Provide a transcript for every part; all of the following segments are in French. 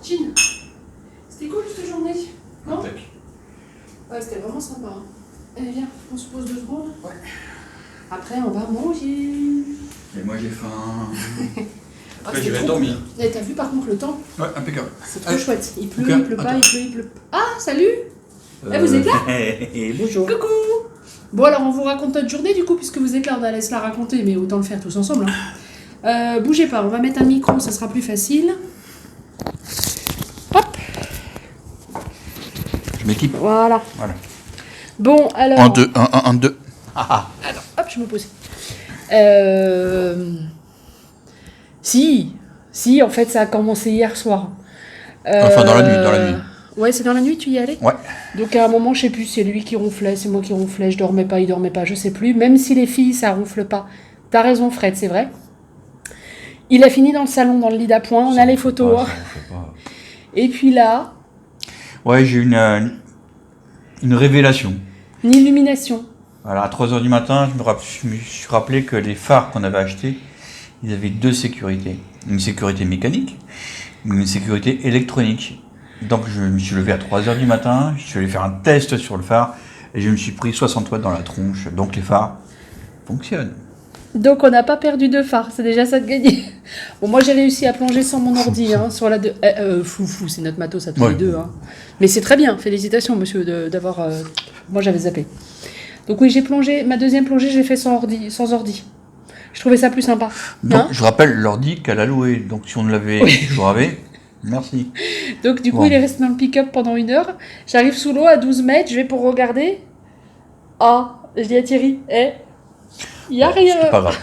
Chin, c'était cool cette journée, non? Impec. Ouais, c'était vraiment sympa. Hein. Allez, viens, on se pose 2 secondes. Ouais. Après, on va manger. Et moi j'ai faim. Après, je vais dormir. Et t'as vu par contre le temps? Ouais, impeccable. C'est trop chouette. Il pleut, Ok, il pleut pas, attends. il pleut. Ah, salut! Vous êtes là? Bonjour. Coucou! Bon, alors on vous raconte notre journée du coup, puisque vous êtes là, on allait se la raconter, mais autant le faire tous ensemble. Hein. Bougez pas, on va mettre un micro, ça sera plus facile. Hop! Je m'équipe. Voilà. Voilà. Bon, alors. 1, 2, 1, 1, 1, 2. Alors, hop, je me pose. Si, en fait, ça a commencé hier soir. Enfin, dans la nuit. Ouais, c'est dans la nuit, tu y allais? Ouais. Donc à un moment, je sais plus, c'est lui qui ronflait, c'est moi qui ronflais, je dormais pas, il dormait pas, je sais plus. Même si les filles, ça ronfle pas. T'as raison, Fred, c'est vrai. Il a fini dans le salon, dans le lit d'appoint, on a les photos. Hein. Et puis là... Ouais, j'ai eu une révélation. Une illumination. Voilà, à 3h du matin, je me suis rappelé que les phares qu'on avait achetés, ils avaient 2 sécurités. Une sécurité mécanique, une sécurité électronique. Donc je me suis levé à 3h du matin, je suis allé faire un test sur le phare et je me suis pris 60 watts dans la tronche. Donc les phares fonctionnent. Donc on n'a pas perdu de phare, c'est déjà ça de gagner. Bon, moi j'ai réussi à plonger sans mon ordi, hein, sur la fou, c'est notre matos à tous les deux. Hein. Mais c'est très bien, félicitations monsieur d'avoir... Moi j'avais zappé. Donc oui, j'ai plongé, ma deuxième plongée, j'ai fait sans ordi. Je trouvais ça plus sympa. Donc Hein, je rappelle l'ordi qu'elle a loué, donc si on l'avait toujours avait, merci. donc du coup Bon. il est resté dans le pick-up pendant 1 heure. J'arrive sous l'eau à 12 mètres, je vais pour regarder. Ah, je dis à Thierry, il y a rien. C'est pas grave.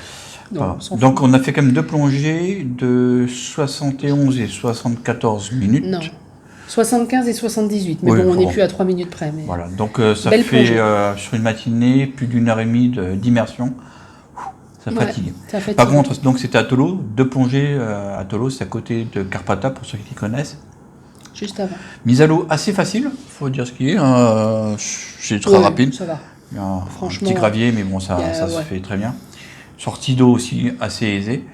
Non, Pas grave. on s'en fout. Donc on a fait quand même 2 plongées de 71 et 74 minutes. Non. 75 et 78, mais Oui, bon, on n'est bon. plus à 3 minutes près. Mais... Voilà, donc ça Belle fait plongée. sur une matinée plus d'1h30 d'immersion. Ça Ouais, fatigue. ça fatigue. Par contre, donc c'était à Tolo, 2 plongées à Tolo, c'est à côté de Karpata pour ceux qui connaissent. Juste avant. Mise à l'eau assez facile, faut dire ce qui est. C'est très Ouais, rapide. Ça va. Il y a un Franchement, petit gravier, mais bon, ça se ouais. fait très bien. Sortie d'eau aussi assez aisée.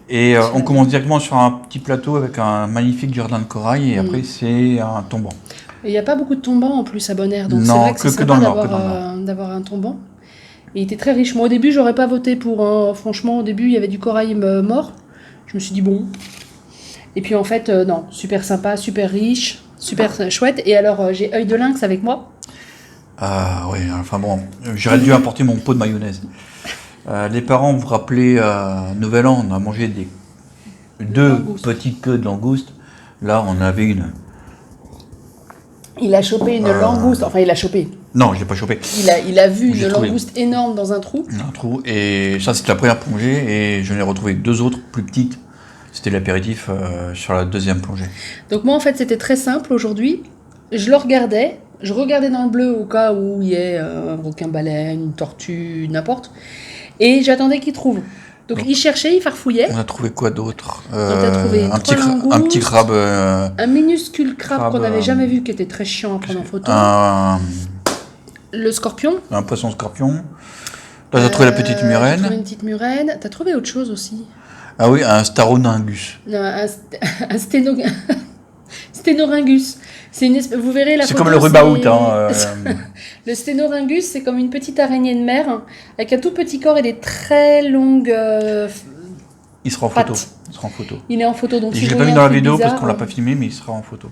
Et on commence directement sur un petit plateau avec un magnifique jardin de corail et après c'est un tombant. Et il n'y a pas beaucoup de tombants en plus à Bonaire, donc Non, c'est vrai que c'est que sympa dans le Nord, d'avoir un tombant. Et il était très riche. Moi au début, j'aurais pas voté pour. Franchement, au début, il y avait du corail mort. Je me suis dit bon. Et puis en fait, non, super sympa, super riche, super chouette. Et alors, j'ai œil de lynx avec moi. Ah oui, enfin bon, j'aurais dû apporter mon pot de mayonnaise. Les parents, vous vous rappelez, Nouvel An, on a mangé 2 Langoustes. petites queues de langoustes. Là, on avait une. Il a chopé une langouste. Enfin, il a chopé. Non, je l'ai pas chopé. Il a vu J'ai une trouvé. langouste énorme dans un trou. Un trou. Et ça, c'était la première plongée. Et je n'ai retrouvé 2 autres plus petites. C'était l'apéritif sur la deuxième plongée. Donc moi en fait c'était très simple aujourd'hui. Je regardais dans le bleu au cas où il y ait un requin-baleine, une tortue, n'importe. Et j'attendais qu'il trouve. Donc il cherchait, il farfouillait. On a trouvé quoi d'autre a trouvé un 3 un petit crabe. Un minuscule crabe Crabe, qu'on n'avait jamais vu, qui était très chiant à prendre en photo. Le scorpion. Un poisson scorpion. Là, t'as trouvé la petite J'ai murène. trouvé une petite murène. T'as trouvé autre chose aussi. Ah oui, un staronyngus. Non, un sténoryngus. C'est vous verrez la C'est photo. comme le rubaout. Hein, Le sténoryngus, c'est comme une petite araignée de mer avec un tout petit corps et des très longues. il sera en photo. Il sera en photo. Il est en photo, donc Et si je l'ai vous pas mis voyez dans un la truc vidéo parce bizarre, qu'on l'a pas filmé, mais il sera en photo.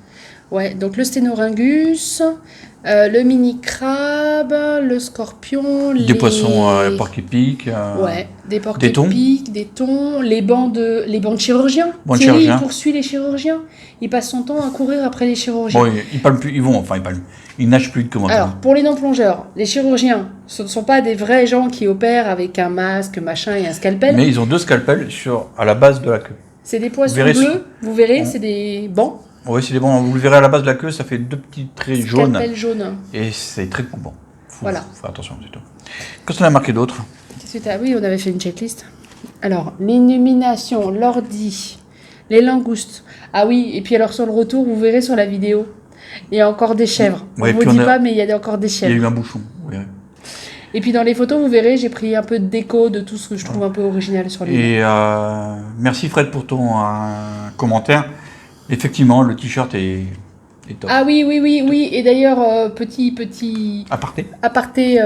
Ouais, donc le sténoryngus, le mini crabe, le scorpion, Des poissons porc-épic. Ouais, des Des thons. porc-épics, des thons, les bancs de chirurgiens. Bancs de Thierry, chirurgiens. il poursuit les chirurgiens. Il passe son temps à courir après les chirurgiens. Bon, ils palment plus, ils palment. Ils nagent plus comme Alors, pour les non-plongeurs, les chirurgiens, ce ne sont pas des vrais gens qui opèrent avec un masque, machin et un scalpel. Mais ils ont 2 scalpels à la base de la queue. C'est des poissons verrez bleus, vous verrez, On- c'est des bancs, Oui, c'est bon. Vous le verrez à la base de la queue, ça fait 2 petits traits jaunes. scalpel jaune. Et c'est très coupant. Voilà. Faut faire attention, c'est tout. Qu'est-ce qu'on a marqué d'autre? Oui, on avait fait une checklist. Alors, l'illumination, l'ordi, les langoustes. Ah oui, et puis alors sur le retour, vous verrez sur la vidéo, il y a encore des chèvres. Ouais, On ne puis vous dit on a- pas, mais il y a encore des Il y a chèvres. eu un bouchon. Oui. Et puis dans les photos, vous verrez, j'ai pris un peu de déco de tout ce que je trouve un peu original sur l'île. Et merci Fred pour ton commentaire. Effectivement, le t-shirt est top. Ah oui, oui, oui, oui. Et d'ailleurs, petit aparté,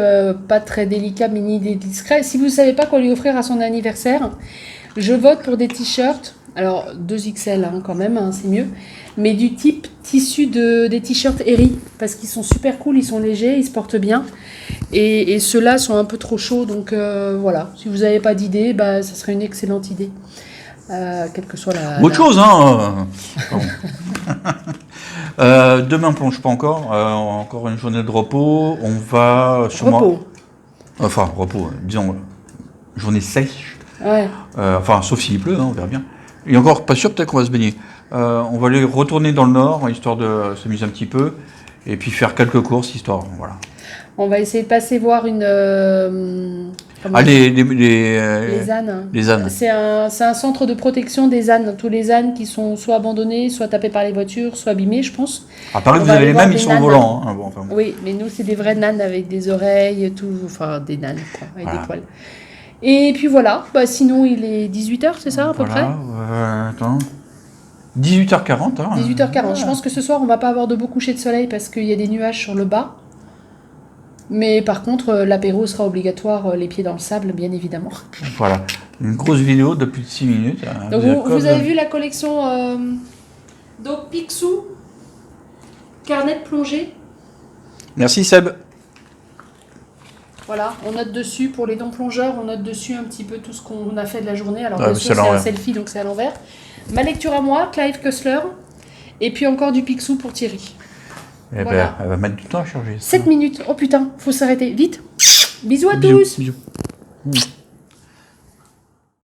pas très délicat, mais ni discret. Si vous ne savez pas quoi lui offrir à son anniversaire, je vote pour des t-shirts. Alors, 2XL hein, quand même, hein, c'est mieux. Mais du type tissu des t-shirts Eri. Parce qu'ils sont super cool, ils sont légers, ils se portent bien. Et ceux-là sont un peu trop chauds. Donc voilà, si vous n'avez pas d'idée, bah, ça serait une excellente idée. Quelle que soit Autre chose, hein. Demain, on plonge pas encore. Encore une journée de repos. On va sûrement. Repos. Enfin, repos, disons, journée sèche. Ouais. Enfin, sauf s'il pleut, hein, on verra bien. Et encore, pas sûr, peut-être qu'on va se baigner. On va aller retourner dans le nord, histoire de s'amuser un petit peu. Et puis faire quelques courses, histoire, voilà. On va essayer de passer voir une. Les ânes. Les ânes. C'est un centre de protection des ânes. Tous les ânes qui sont soit abandonnés, soit tapés par les voitures, soit abîmés, je pense. À Paris, vous avez les mêmes, ils sont volants. Hein. Bon, enfin, bon. Oui, mais nous, c'est des vrais nanes avec des oreilles, tout. Enfin, des nanes, quoi, avec des poils. Et puis voilà. Bah, sinon, il est 18h, c'est ça, à peu près attends. 18h40. Hein. 18h40. Je pense que ce soir, on va pas avoir de beaux couchers de soleil parce qu'il y a des nuages sur le bas. Mais par contre, l'apéro sera obligatoire, les pieds dans le sable, bien évidemment. Voilà, une grosse vidéo de plus de 6 minutes. Donc vous avez vu la collection donc Picsou, carnet de plongée. Merci Seb. Voilà, on note dessus, pour les dons plongeurs, on note dessus un petit peu tout ce qu'on a fait de la journée. Alors Ah, bien sûr, c'est un selfie, donc c'est à l'envers. Ma lecture à moi, Clive Cussler, et puis encore du Picsou pour Thierry. Eh voilà. ben, elle va mettre du temps à charger. 7 minutes, oh putain, faut s'arrêter, vite. Bisous à tous. Bisous.